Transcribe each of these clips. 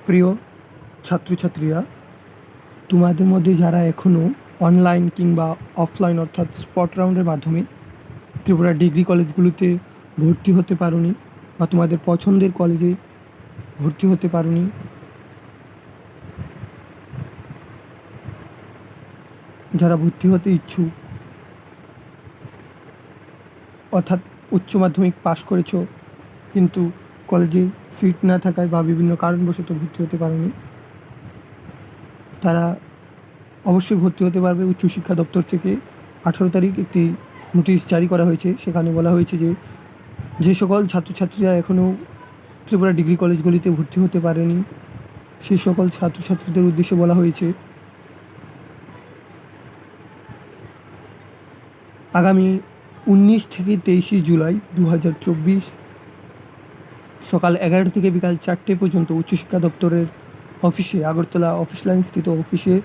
প্রিয় ছাত্রছাত্রীরা, তোমাদের মধ্যে যারা এখনও অনলাইন কিংবা অফলাইন অর্থাৎ স্পট রাউন্ডের মাধ্যমে ত্রিপুরা ডিগ্রি কলেজগুলোতে ভর্তি হতে পারোনি বা তোমাদের পছন্দের কলেজে ভর্তি হতে পারোনি, যারা ভর্তি হতে ইচ্ছুক অর্থাৎ উচ্চ মাধ্যমিক পাশ করেছো কিন্তু কলেজে সিট না থাকায় বা বিভিন্ন কারণবশত ভর্তি হতে পারোনি, তারা অবশ্যই ভর্তি হতে পারবে। উচ্চশিক্ষা দপ্তর থেকে 18 তারিখ একটি নোটিশ জারি করা হয়েছে। সেখানে বলা হয়েছে যে সকল ছাত্রছাত্রীরা এখনও ত্রিপুরা ডিগ্রি কলেজগুলিতে ভর্তি হতে পারেনি সেই সকল ছাত্রছাত্রীদের উদ্দেশ্যে বলা হয়েছে আগামী 19 থেকে 23 জুলাই 2024 সকাল 11টা থেকে বিকাল 4টে পর্যন্ত উচ্চশিক্ষা দপ্তরের অফিসে, আগরতলা অফিস লাইন স্থিত অফিসে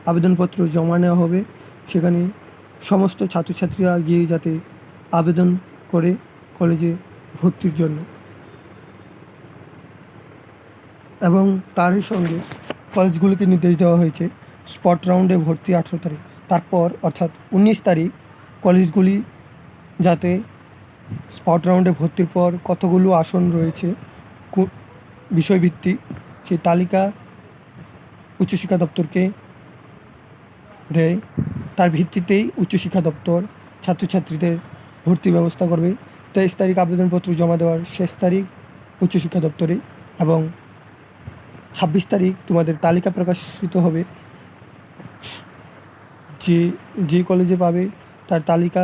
আবেদনপত্র জমা নেওয়া হবে। সেখানে সমস্ত ছাত্রছাত্রীরা গিয়ে যাতে আবেদন করে কলেজে ভর্তির জন্য, এবং তারই সঙ্গে কলেজগুলিকে নির্দেশ দেওয়া হয়েছে স্পট রাউন্ডে ভর্তি 18 তারিখ, তারপর অর্থাৎ 19 তারিখ কলেজগুলি যাতে স্পট রাউন্ডে ভর্তির পর কতগুলো আসন রয়েছে বিষয়ভিত্তিক সেই তালিকা উচ্চশিক্ষা দপ্তরকে দেয়। তার ভিত্তিতেই উচ্চশিক্ষা দপ্তর ছাত্রছাত্রীদের ভর্তির ব্যবস্থা করবে। 23 তারিখ আবেদনপত্র জমা দেওয়ার শেষ তারিখ উচ্চশিক্ষা দপ্তরে, এবং 26 তারিখ তোমাদের তালিকা প্রকাশিত হবে। যে কলেজে পাবে তার তালিকা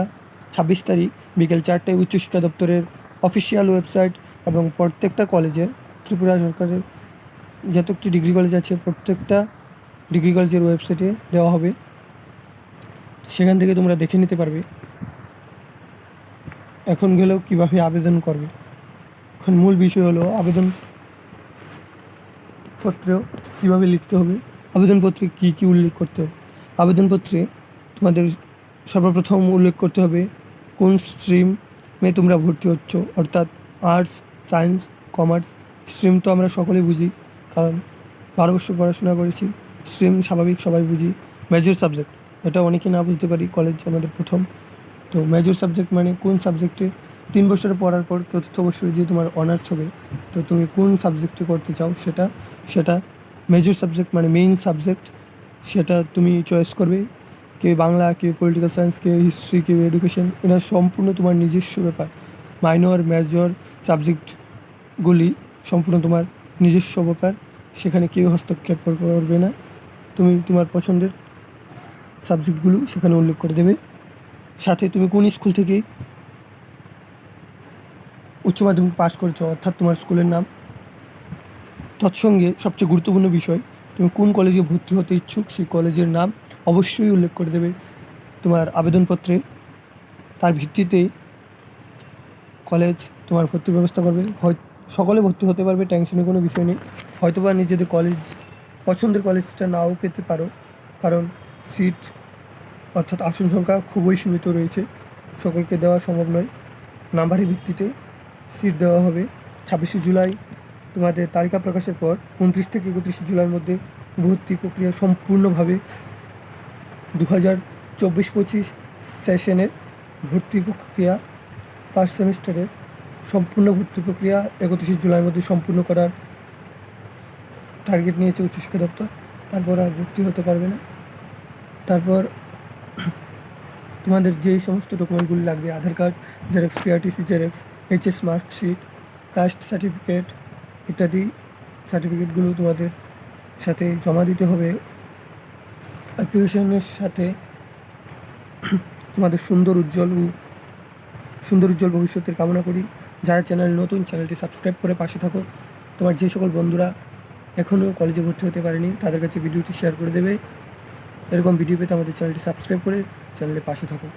26 তারিখ বিকেল 4টায় উচ্চশিক্ষা দপ্তরের অফিসিয়াল ওয়েবসাইট এবং প্রত্যেকটা কলেজের, ত্রিপুরা সরকারের যতটি ডিগ্রি কলেজ আছে প্রত্যেকটা ডিগ্রি কলেজের ওয়েবসাইটে দেওয়া হবে। সেখান থেকে তোমরা দেখে নিতে পারবে এখন গেলেও কীভাবে আবেদন করবে। এখন মূল বিষয় হলো আবেদনপত্র কীভাবে লিখতে হবে, আবেদনপত্রে কী কী উল্লেখ করতে হবে। আবেদনপত্রে তোমাদের সর্বপ্রথম উল্লেখ করতে হবে কোন স্ট্রিমে তোমরা ভর্তি হচ্ছ, অর্থাৎ আর্টস, সায়েন্স, কমার্স। স্ট্রিম তো আমরা সকলেই বুঝি, কারণ 12 বছর পড়াশোনা করেছি। স্ট্রিম স্বাভাবিক সবাই বুঝি। মেজর সাবজেক্ট, এটা অনেকে না বুঝতে পারি, কলেজ আমাদের প্রথম। তো মেজর সাবজেক্ট মানে কোন সাবজেক্টে 3 বছর পড়ার পর 4র্থ বছরে যে তোমার অনার্স হবে, তো তুমি কোন সাবজেক্টে করতে চাও সেটা মেজর সাবজেক্ট মানে মেইন সাবজেক্ট, সেটা তুমি চয়েস করবে। কেউ বাংলা, কেউ পলিটিক্যাল সায়েন্স, কেউ হিস্ট্রি, কেউ এডুকেশন, এটা সম্পূর্ণ তোমার নিজস্ব ব্যাপার। মাইনর মেজর সাবজেক্টগুলি সম্পূর্ণ তোমার নিজস্ব ব্যাপার, সেখানে কেউ হস্তক্ষেপ করবে না। তুমি তোমার পছন্দের সাবজেক্টগুলো সেখানে উল্লেখ করে দেবে। সাথে তুমি কোন স্কুল থেকে উচ্চ মাধ্যমিক পাস করেছো অর্থাৎ তোমার স্কুলের নাম। তৎসঙ্গে সবচেয়ে গুরুত্বপূর্ণ বিষয়, তুমি কোন কলেজে ভর্তি হতে ইচ্ছুক সেই কলেজের নাম অবশ্যই উল্লেখ করে দেবে তোমার আবেদনপত্রে। তার ভিত্তিতে কলেজ তোমার ভর্তির ব্যবস্থা করবে। সকলে ভর্তি হতে পারবে, টেনশনের কোনো বিষয় নেই। হয়তোবা নিজেদের কলেজ পছন্দের কলেজটা নাও পেতে পারো, কারণ সিট অর্থাৎ আসন সংখ্যা খুবই সীমিত রয়েছে, সকলকে দেওয়া সম্ভব নয়। নাম্বারের ভিত্তিতে সিট দেওয়া হবে। 26 জুলাই তোমাদের তালিকা প্রকাশের পর 29 থেকে 31 জুলাইয়ের মধ্যে ভর্তি প্রক্রিয়া সম্পূর্ণভাবে 2024-25 সেশনের ভর্তি প্রক্রিয়া ফার্স্ট সেমিস্টারের সম্পূর্ণ ভর্তি প্রক্রিয়া 31 জুলাইয়ের মধ্যে সম্পূর্ণ করার টার্গেট নিয়েছে উচ্চশিক্ষা দপ্তর। তারপর আর ভর্তি হতে পারবে না। তারপর তোমাদের যেই সমস্ত ডকুমেন্টগুলি লাগবে, Aadhaar card xerox, PRTC xerox, HS marksheet, caste certificate ইত্যাদি সার্টিফিকেটগুলো তোমাদের সাথে জমা দিতে হবে। অ্যাপ্লিকেশনের সাথে তোমাদের সুন্দর উজ্জ্বল ভবিষ্যতের কামনা করি। যারা চ্যানেল নতুন, চ্যানেলটি সাবস্ক্রাইব করে পাশে থাকো। তোমার যে সকল বন্ধুরা এখনও কলেজে ভর্তি হতে পারেনি তাদের কাছে ভিডিওটি শেয়ার করে দেবে। এরকম ভিডিও পেতে আমাদের চ্যানেলটি সাবস্ক্রাইব করে চ্যানেলের পাশে থাকো।